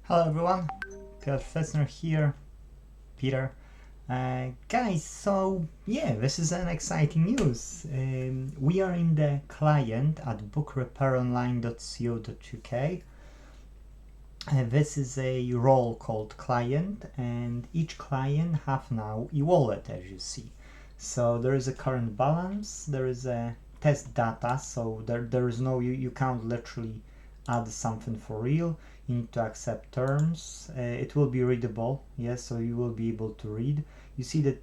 Hello everyone, Piotr Ficner here, Peter. Guys, so yeah, this is an exciting news. We are in the client at bookrepair.online.co.uk. This is a role called client, and each client have now e-wallet, as you see. So there is a current balance, there is a test data, so there is no, you can't literally add something for real. You need to accept terms. It will be readable, yes, so you will be able to read. You see that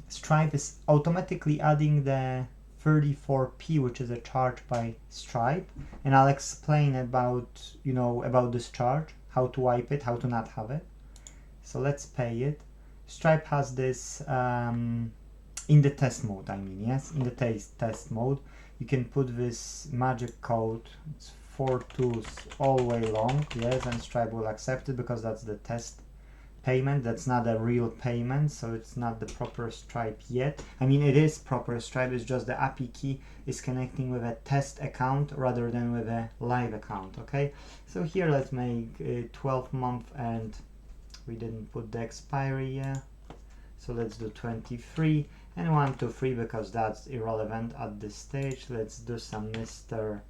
Stripe is automatically adding the 34p, which is a charge by Stripe, and I'll explain about about this charge, how to wipe it, how to not have it. So let's pay it. Stripe has this in the test mode, yes, in the test mode you can put this magic code. It's 4 2s all the way long, yes, and Stripe will accept it because that's the test payment. That's not a real payment, so it's not the proper Stripe yet. I mean, it is proper Stripe, it's just the API key is connecting with a test account rather than with a live account. Okay, so here let's make 12 month, and we didn't put the expiry yet, so let's do 23 and 1 2 3 because that's irrelevant at this stage. Let's do some Mr.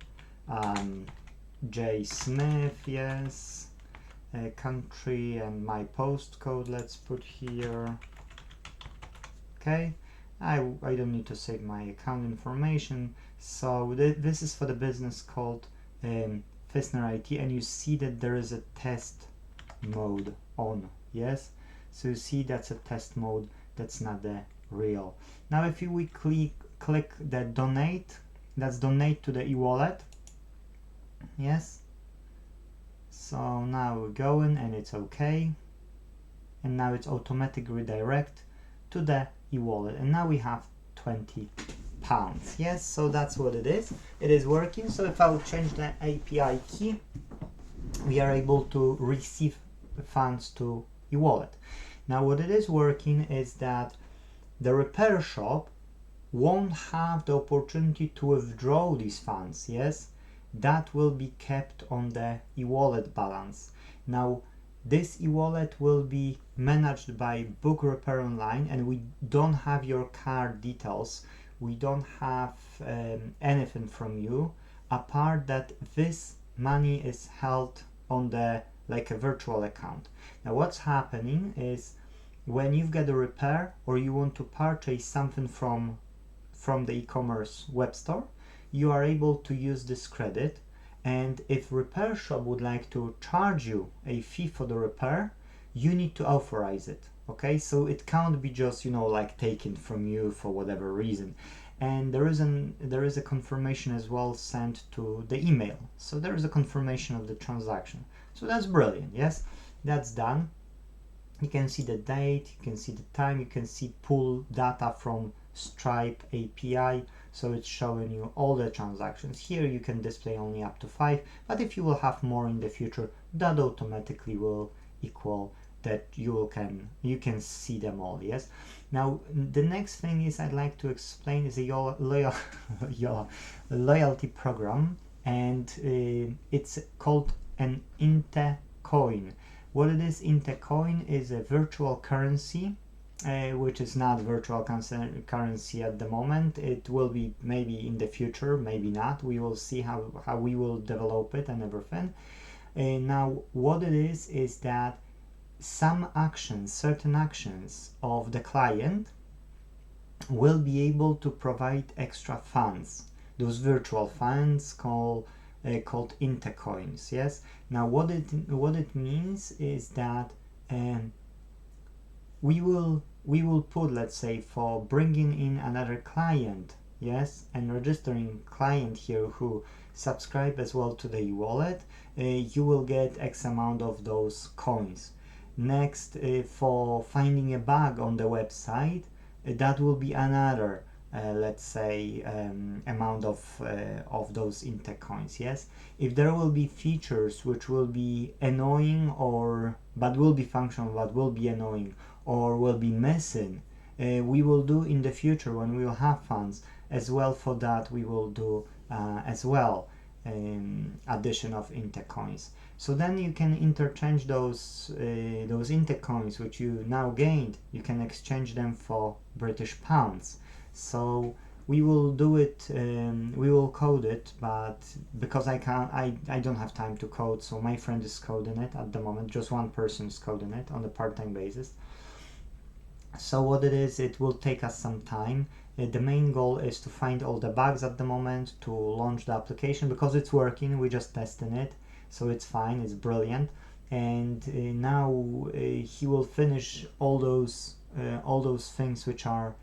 J Smith, yes, country, and my postcode let's put here. Okay, I don't need to save my account information. So this is for the business called Ficner IT, and you see that there is a test mode on, yes, so you see that's a test mode, that's not the real. Now if we click the donate, that's donate to the e-wallet, yes, so now we're going and it's okay, and now it's automatic redirect to the e-wallet, and now we have £20, yes, so that's what it is working. So if I will change the API key, we are able to receive the funds to e-wallet. Now what it is working is that the repair shop won't have the opportunity to withdraw these funds, yes, that will be kept on the e-wallet balance. Now this e-wallet will be managed by Book Repair Online, and we don't have your card details, we don't have anything from you apart that this money is held on the like a virtual account. Now what's happening is when you've got a repair or you want to purchase something from the e-commerce web store, you are able to use this credit, and if repair shop would like to charge you a fee for the repair, you need to authorize it. Okay, so it can't be just like taken from you for whatever reason. And there is a confirmation as well sent to the email, so there is a confirmation of the transaction. So that's brilliant, yes, that's done. You can see the date, you can see the time, you can see pull data from Stripe API, so it's showing you all the transactions. Here you can display only up to 5, but if you will have more in the future, that automatically will equal that you can see them all, yes. Now the next thing is I'd like to explain is a loyalty program, and it's called an Inte coin. What it is, Inte coin is a virtual currency, which is not virtual currency at the moment. It will be maybe in the future, maybe not. We will see how we will develop it and everything. Now what it is that some actions, certain actions of the client will be able to provide extra funds, those virtual funds called Inte coins, yes. Now what it means is that we will put, let's say, for bringing in another client, yes, and registering client here who subscribe as well to the e-wallet, you will get X amount of those coins. Next, for finding a bug on the website, that will be another let's say amount of those Inte coins, yes. If there will be features which will be annoying but will be functional but will be annoying or will be missing, we will do in the future when we will have funds as well. For that we will do as well addition of Inte coins. So then you can interchange those Inte coins which you now gained. You can exchange them for British pounds. So we will do it, we will code it, but because I don't have time to code, so my friend is coding it at the moment. Just one person is coding it on a part-time basis. So what it is, it will take us some time. The main goal is to find all the bugs at the moment, to launch the application, because it's working, we're just testing it, so it's fine, it's brilliant. And now he will finish all those things which are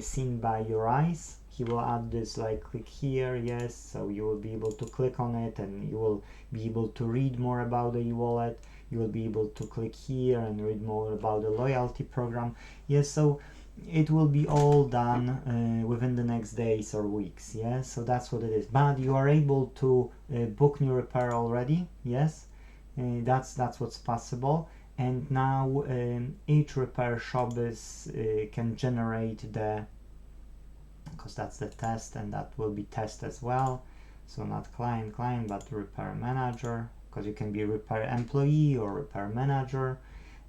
seen by your eyes. He will add this, like, click here, yes, so you will be able to click on it and you will be able to read more about the e-wallet. You will be able to click here and read more about the loyalty program. Yes, so it will be all done within the next days or weeks. Yes, so that's what it is. But you are able to book new repair already. Yes, that's what's possible. And now each repair shop is can generate the, because that's the test, and that will be test as well. So not client, but repair manager, because you can be repair employee or repair manager.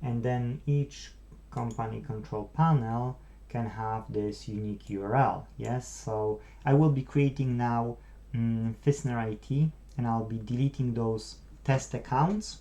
And then each company control panel can have this unique URL. Yes, so I will be creating now Ficner IT, and I'll be deleting those test accounts,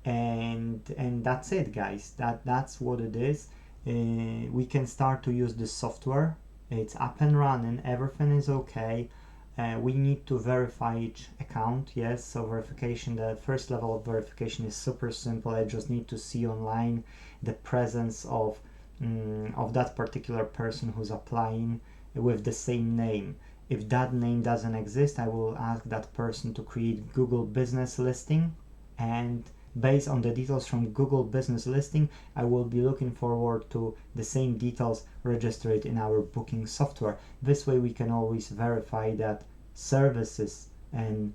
and that's it, guys. That's what it is. We can start to use this software. It's up and running, everything is okay. We need to verify each account. Yes, so verification, the first level of verification is super simple. I just need to see online the presence of that particular person who's applying with the same name. If that name doesn't exist, I will ask that person to create Google business listing, and based on the details from Google business listing, I will be looking forward to the same details registered in our booking software. This way we can always verify that services and,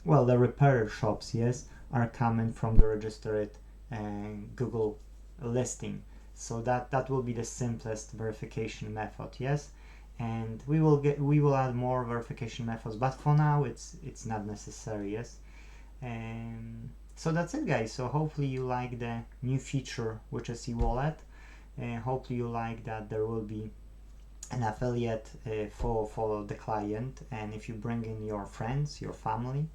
well, the repair shops, yes, are coming from the registered Google listing. So that will be the simplest verification method. Yes, and we will add more verification methods, but for now it's not necessary. Yes. So that's it, guys. So hopefully you like the new feature, which is e-wallet. Hopefully you like that there will be an affiliate for the client, and if you bring in your friends, your family,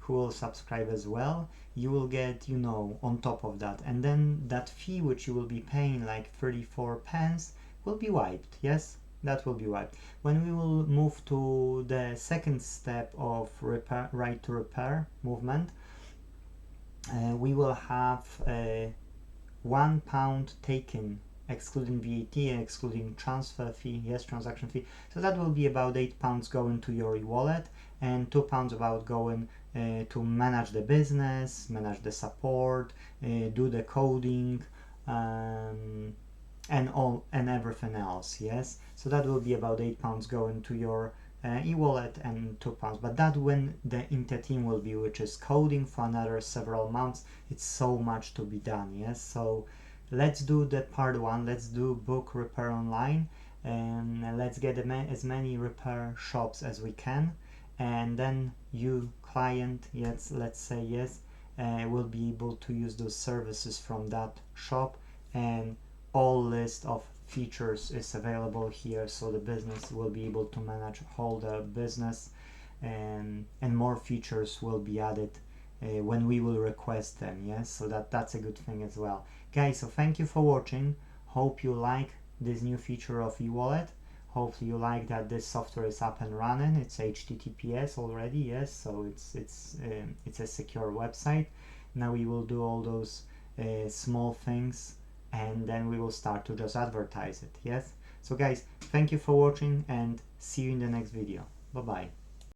who will subscribe as well, you will get, on top of that. And then that fee which you will be paying, like 34 pence, will be wiped. Yes, that will be wiped. When we will move to the second step of right to repair movement, we will have £1 taken, excluding VAT and excluding transfer fee, yes, transaction fee. So that will be about £8 going to your e-wallet, and £2 about going to manage the business, manage the support, do the coding, and everything else. Yes, so that will be about £8 going to your e-wallet, and £2. But that when the Inte.Team will be, which is coding for another several months. It's so much to be done. Yes, so let's do the part one. Let's do book repair online, and let's get as many repair shops as we can, and then you client, yes, let's say yes, will be able to use those services from that shop, and all list of features is available here, so the business will be able to manage whole the business, and more features will be added when we will request them. Yes, so that's a good thing as well, guys. So thank you for watching. Hope you like this new feature of e-wallet. Hopefully you like that this software is up and running. It's HTTPS already. Yes, so it's a secure website. Now we will do all those small things, and then we will start to just advertise it. Yes, so guys, thank you for watching, and see you in the next video. Bye bye.